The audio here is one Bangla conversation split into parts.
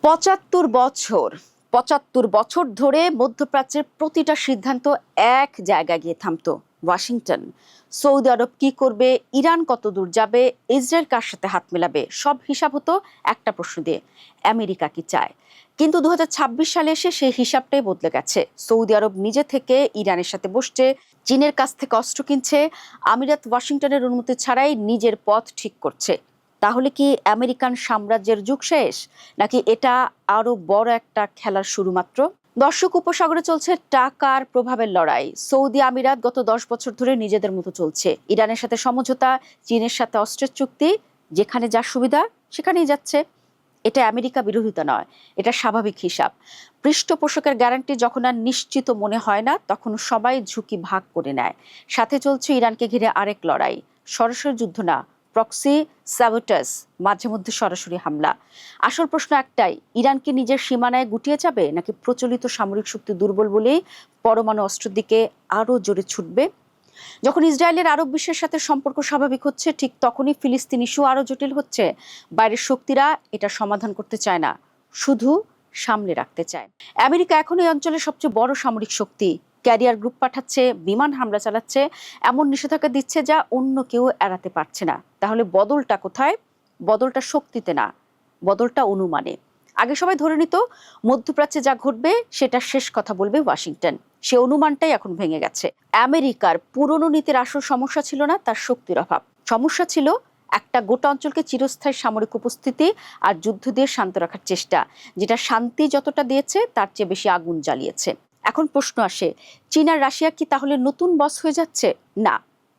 ৭৫ বছর ধরে মধ্যপ্রাচ্যের প্রতিটা সিদ্ধান্ত এক জায়গায় গিয়ে থামতো ওয়াশিংটন। সৌদি আরব কি করবে, ইরান কত দূর যাবে, ইসরায়েল কার সাথে হাত মেলাবে, সব হিসাব হতো একটা প্রশ্ন দিয়ে, আমেরিকা কি চায়। কিন্তু ২০২৬ সালে এসে সেই হিসাবটাই বদলে গেছে। সৌদি আরব নিজে থেকে ইরানের সাথে বসছে, চীনের কাছ থেকে অস্ত্র কিনছে, আমিরাত ওয়াশিংটনের অনুমতি ছাড়াই নিজের পথ ঠিক করছে। তাহলে কি আমেরিকান সাম্রাজ্যের যুগ শেষ, নাকি এটা আরো বড় একটা খেলার শুরু মাত্র? দর্শক, উপসাগরে চলছে টাকার প্রভাবের লড়াই। সৌদি আমিরাত গত 10 বছর ধরে নিজেদের মতো চলছে। ইরানের সাথে সমঝোতা, চীনের সাথে অস্ত্রের চুক্তি, যেখানে যার সুবিধা সেখানেই যাচ্ছে। এটা আমেরিকা বিরোধিতা নয়, এটা স্বাভাবিক হিসাব। পৃষ্ঠপোষকের গ্যারান্টি যখন আর নিশ্চিত মনে হয় না, তখন সবাই ঝুঁকি ভাগ করে নেয়। সাথে চলছে ইরানকে ঘিরে আরেক লড়াই, সরাসরি যুদ্ধ না, প্রক্সি স্যাবোটাজ, মাঝে মধ্যে সরাসরি হামলা। আসল প্রশ্ন একটাই, ইরান কি নিজের সীমানায় গুটিয়ে যাবে, নাকি প্রচলিত সামরিক শক্তি দুর্বল বলেই পরমাণু অস্ত্রের দিকে আরো জোরে ছুটবে? যখন ইসরায়েলের আরব বিশ্বের সাথে সম্পর্ক স্বাভাবিক হচ্ছে, ঠিক তখনই ফিলিস্তিন ইস্যু আরো জটিল হচ্ছে। বাইরের শক্তিরা এটা সমাধান করতে চায় না, শুধু সামনে রাখতে চায়। আমেরিকা এখন এই অঞ্চলের সবচেয়ে বড় সামরিক শক্তি। ক্যারিয়ার গ্রুপ পাঠাচ্ছে, বিমান হামলা চালাচ্ছে, এমন নিষেধাজ্ঞা দিচ্ছে যা অন্য কেউ এড়াতে পারছে না। তাহলে বদলটা কোথায়? বদলটা শক্তিতে না, বদলটা অনুমানে। আগে সবাই ধরে নিত মধ্যপ্রাচ্যে যা ঘটবে সেটা শেষ কথা বলবে ওয়াশিংটন। সে অনুমানটাই এখন ভেঙে গেছে। আমেরিকার পুরনো নীতির আসল সমস্যা ছিল না তার শক্তির অভাব, সমস্যা ছিল একটা গোটা অঞ্চলকে চিরস্থায়ী সামরিক উপস্থিতি আর যুদ্ধ দিয়ে শান্ত রাখার চেষ্টা, যেটা শান্তি যতটা দিয়েছে তার চেয়ে বেশি আগুন জ্বালিয়েছে। এখন প্রশ্ন আসে, চীন আর রাশিয়া কি তাহলে নতুন বস হয়ে যাচ্ছে? না,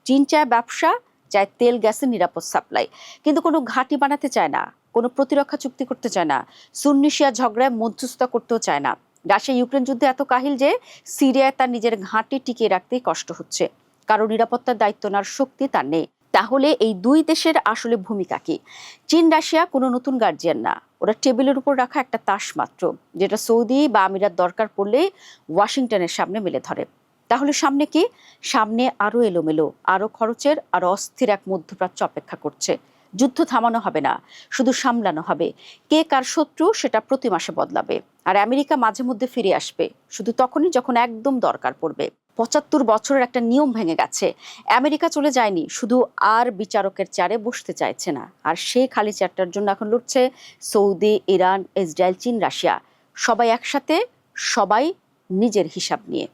চীন চায় ব্যবসা, চায় তেল গ্যাসের নিরাপদ সাপ্লাই, কিন্তু কোনো ঘাঁটি বানাতে চায় না, কোনো প্রতিরক্ষা চুক্তি করতে চায় না, সুন্নি শিয়া ঝগড়ায় মধ্যস্থতা করতেও চায় না। রাশিয়া ইউক্রেন যুদ্ধে এত কাহিল যে সিরিয়ায় তার নিজের ঘাঁটি টিকিয়ে রাখতেই কষ্ট হচ্ছে, কারণ নিরাপত্তার দায়িত্ব নেওয়ার শক্তি তার নেই। তাহলে এই দুই দেশের আসলে ভূমিকা কি? চীন রাশিয়া কোনো নতুন গার্জিয়ান না, ওরা টেবিলের উপর রাখা একটা তাস মাত্র, যেটা সৌদি বা আমিরাত দরকার পড়লে ওয়াশিংটনের সামনে মেলে ধরে। তাহলে সামনে কি? সামনে আরো এলোমেলো, আরো খরচের, আরো অস্থির এক মধ্যপ্রাচ্য অপেক্ষা করছে। যুদ্ধ থামানো হবে না, শুধু সামলানো হবে। কে কার শত্রু সেটা প্রতি মাসে বদলাবে, আর আমেরিকা মাঝে মধ্যে ফিরে আসবে, শুধু তখনই যখন একদম দরকার পড়বে। ৭৫ বছরের একটা নিয়ম ভেঙে গেছে। আমেরিকা চলে যায়নি, শুধু আর বিচারকের চেয়ারে বসতে চাইছে না। আর সেই খালি চেয়ারটার জন্য এখন লড়ছে সৌদি, ইরান, ইসরায়েল, চীন, রাশিয়া, সবাই একসাথে, সবাই নিজের হিসাব নিয়ে।